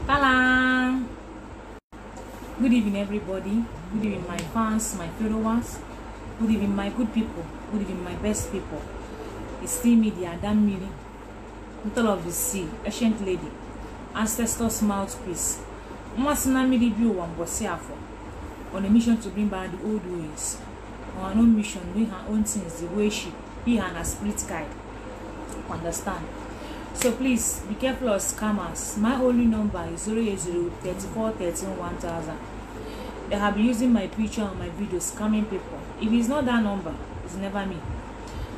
Ta-da! Good evening, everybody. Good evening, my fans, my followers. Good evening, my good people. Good evening, my best people. It's still me, the Adam Miri, Little of the Sea, Ancient Lady, Ancestor's Mouthpiece. Masina Miri Biwa Mbosiafo. On a mission to bring back the old ways. On her own mission, doing her own things the way she be her spirit guide. Understand? So please be careful of scammers. My only number is 080-3413-1000. They have been using my picture and my video scamming people. If it's not that number, it's never me.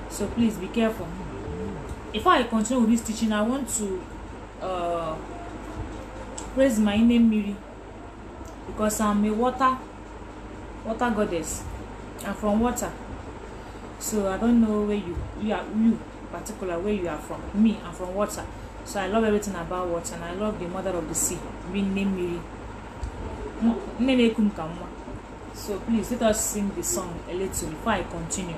So please be careful. Before I continue with this teaching, I want to praise my name Miri, because I'm a water goddess. I'm from water. So I don't know where you particular where you are from. Me, I'm from water. So I love everything about water, and I love the mother of the sea, being named Miri. So please let us sing the song a little before I continue.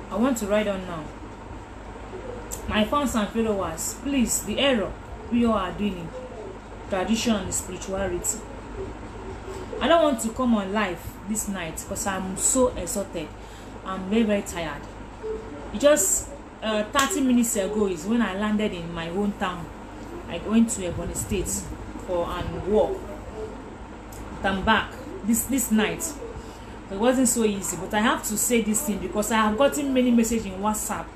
I want to ride on now. My fans and followers, please, the error we all are doing in tradition and spirituality. I don't want to come on live this night because I'm so exhausted. I'm very tired. It just 30 minutes ago is when I landed in my hometown. I went to Ebony State for an walk. I'm back this night. It wasn't so easy, but I have to say this thing because I have gotten many messages in WhatsApp,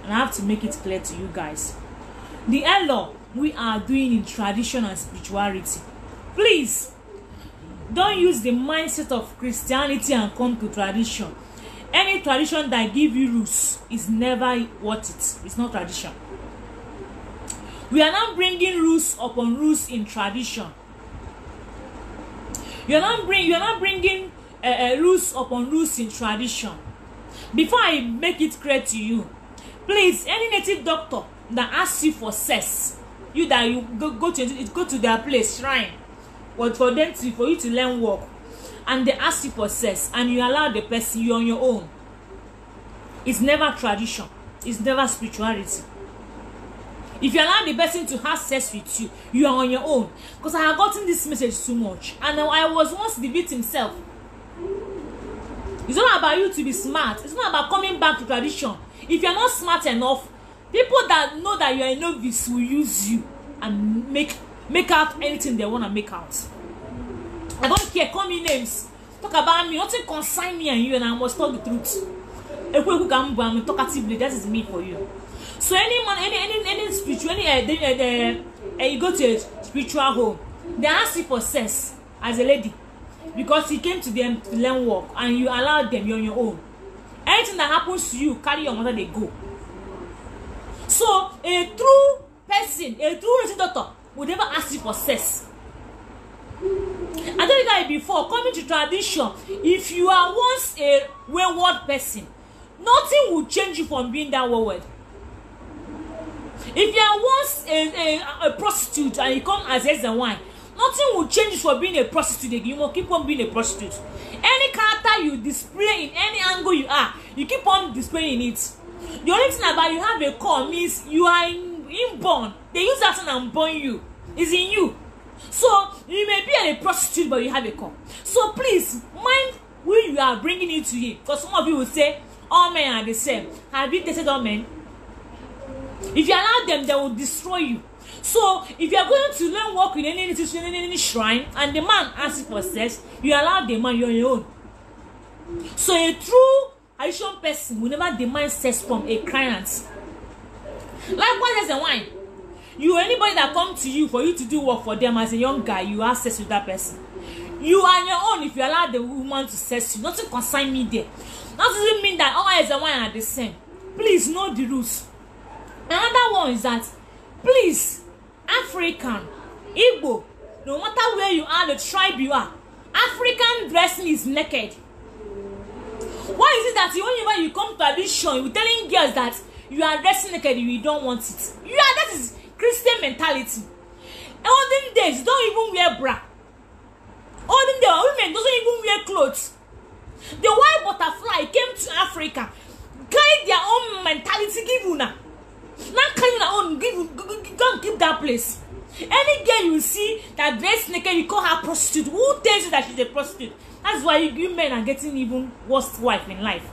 and I have to make it clear to you guys. The error we are doing in tradition and spirituality, please don't use the mindset of Christianity and come to tradition. Any tradition that give you rules is never worth it. It's not tradition. We are not bringing rules upon rules in tradition. You're not bringing rules upon rules in tradition. Before I make it clear to you, please, any native doctor that asks you for sex, you go to their place, shrine, but for you to learn work, and they ask you for sex, and you allow the person, you on your own. It's never tradition. It's never spirituality. If you allow the person to have sex with you, you are on your own. Because I have gotten this message too much, and I was once the victim himself. It's not about you to be smart. It's not about coming back to tradition. If you're not smart enough, people that know that you're a novice will use you and make out anything they want to make out. I don't care. Call me names. Talk about me. Nothing concern me and you, and I must tell the truth. I'm talkatively. That is me for you. So any spiritual, you go to a spiritual home, they ask you for sex as a lady because you came to them to learn work, and you allowed them. You're on your own. Anything that happens to you, carry your mother, they go. So a true person, a true doctor would never ask you for sex. I told you that before, coming to tradition, if you are once a wayward person, nothing will change you from being that wayward. If you are once a prostitute and you come as a wine, nothing will change you from being a prostitute again. You must keep on being a prostitute. Any character you display in any angle you are, you keep on displaying it. The only thing about you have a core means you are inborn. They use that and born you. It's in you. So you may be a prostitute, but you have a core. So please mind who you are bringing into here. Because some of you will say all men are the same. Have you tested all men? If you allow them, they will destroy you. So if you are going to learn work in any institution, in any shrine, and the man asks for sex, you allow the man, you're on your own. So a true Haitian person will never demand sex from a client. Likewise as a wine. You anybody that come to you for you to do work for them as a young guy, you have sex with that person. You are on your own if you allow the woman to sex you. Nothing concern me there. That doesn't mean that all as a wine are the same. Please know the rules. Another one is that, please, African, Igbo, no matter where you are, the tribe you are, African dressing is naked. Why is it that when you come to tradition, you're telling girls that you are dressing naked, you don't want it? That is Christian mentality. Olden days, don't even wear bra. Olden days, women doesn't even wear clothes. The white butterfly came to Africa, carried their own mentality, give una. Not carrying your own, go and keep that place. Any girl you see that dress naked, you call her prostitute. Who tells you that she's a prostitute? That's why you men are getting even worse wife in life.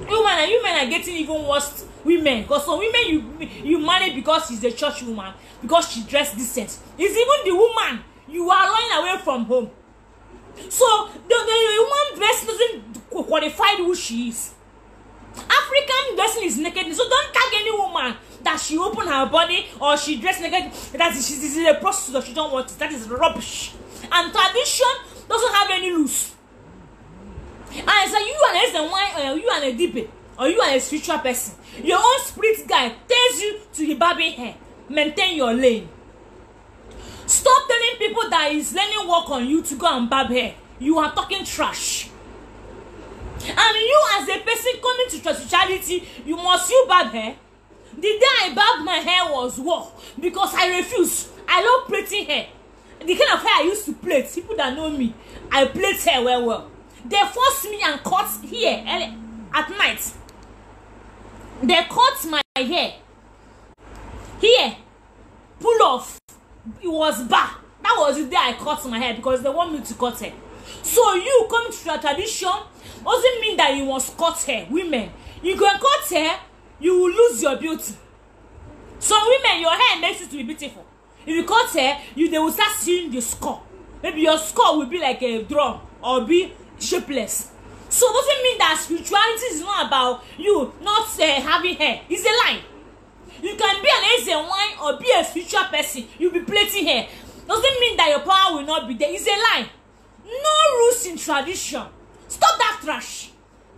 You men are getting even worse women. Because some women you marry because she's a church woman, because she dressed decent. It's even the woman you are running away from home. So the woman dress doesn't qualify who she is. African dressing is naked, so don't tag any woman that she open her body or she dress naked that she's a prostitute or she don't want it. That is rubbish. And tradition doesn't have any rules. And so you are a wine, or you are a deep, or you are a spiritual person. Your own spirit guide tells you to be barbing hair. Maintain your lane. Stop telling people that is learning work on you to go and barb hair. You are talking trash. And you as a person coming to spirituality, you must you barb hair. The day I barbed my hair was war because I refused. I love plaiting hair. The kind of hair I used to plait, people that know me, I plait hair well. They forced me and cut here at night. They cut my hair here, pull off. It was bad. That was the day I cut my hair because they want me to cut hair. So you coming to your tradition doesn't mean that you must cut hair. Women, you can cut hair, you will lose your beauty. So women, your hair makes you to be beautiful. If you cut hair, they will start seeing the skull. Maybe your skull will be like a drum or be shapeless. So it doesn't mean that spirituality is not about you not having hair. It's a lie. You can be an Asian wine or be a spiritual person. You'll be plaiting hair. Doesn't mean that your power will not be there. It's a lie. No rules in tradition. Stop that trash.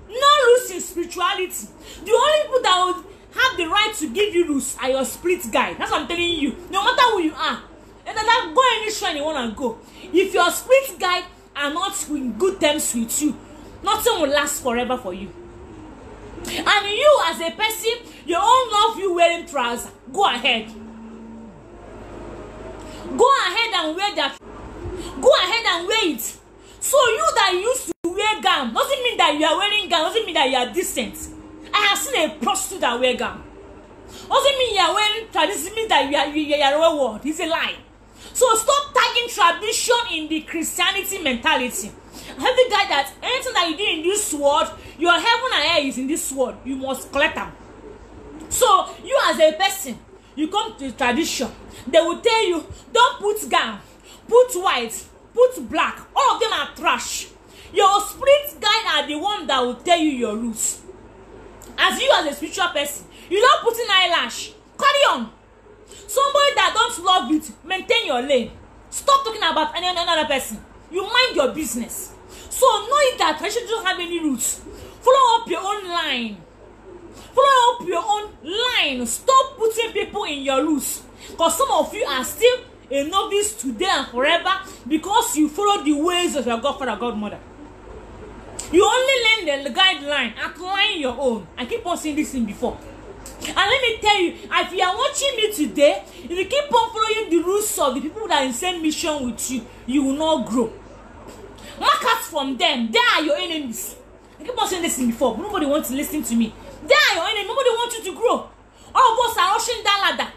No rules in spirituality. The only people that would have the right to give you rules are your spirit guide. That's what I'm telling you. No matter who you are, and then go any shrine you wanna go. If your spirit guide are not in good terms with you, nothing will last forever for you. And you as a person, you all love you wearing trousers. Go ahead. Go ahead and wear that. Go ahead and wear it. So you that used to wear gown doesn't mean that you are wearing gown. Doesn't mean that you are decent. I have seen a prostitute that wear gown. Doesn't mean you are wearing tradition. Means that you are a word. It's a lie. So stop tagging tradition in the Christianity mentality. Have the guy that anything that you do in this world, your heaven and hell is in this world. You must collect them. So you as a person, you come to the tradition. They will tell you, don't put gown, put white, put black. All of them are trash. Your spirit guide are the one that will tell you your rules. As you as a spiritual person, you don't put in eyelash. Carry on. Somebody that don't love it, maintain your lane. Stop talking about any other person. You mind your business. So knowing that tradition doesn't have any roots, follow up your own line. Follow up your own line. Stop putting people in your roots. Because some of you are still a novice today and forever because you follow the ways of your godfather, godmother. You only learn the guideline, applying your own. I keep on saying this thing before. And let me tell you, if you are watching me today, if you keep on following the rules of the people that are in the same mission with you, you will not grow. Mark out from them. They are your enemies. I keep on saying this thing before, but nobody wants to listen to me. They are your enemies. Nobody wants you to grow. All of us are rushing that ladder.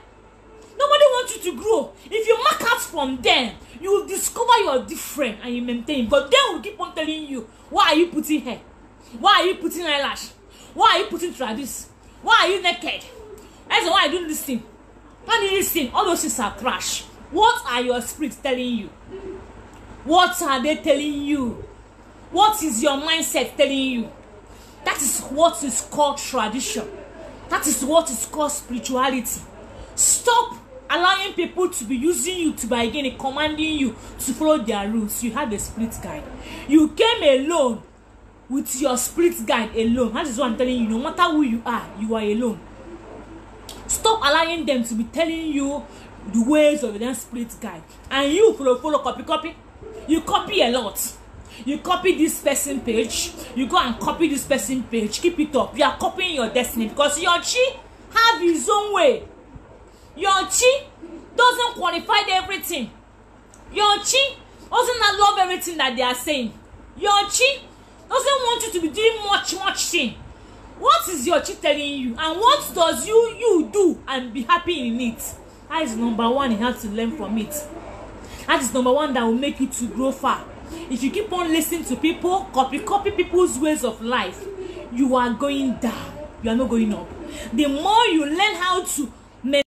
Nobody wants you to grow. If you mark out from them, you will discover you are different and you maintain. But they will keep on telling you, why are you putting hair? Why are you putting eyelash? Why are you putting tradis? Why are you naked? That's why I do this thing. Why do this thing? All those things are trash. What are your spirits telling you? What are they telling you? What is your mindset telling you? That is what is called tradition. That is what is called spirituality. Stop allowing people to be using you to by again commanding you to follow their rules. You have a spirit guide. You came alone with your spirit guide alone. That is what I'm telling you. No matter who you are alone. Stop allowing them to be telling you the ways of their spirit guide. And you follow, copy. You copy a lot. You copy this person page. You go and copy this person page. Keep it up. You are copying your destiny because your chi have his own way. Your chi doesn't qualify everything. Your chi doesn't love everything that they are saying. Your chi doesn't want you to be doing much thing. What is your chi telling you? And what does you do and be happy in it? That is number one. You have to learn from it. That is number one that will make you to grow far. If you keep on listening to people, copy people's ways of life, you are going down. You are not going up. The more you learn how to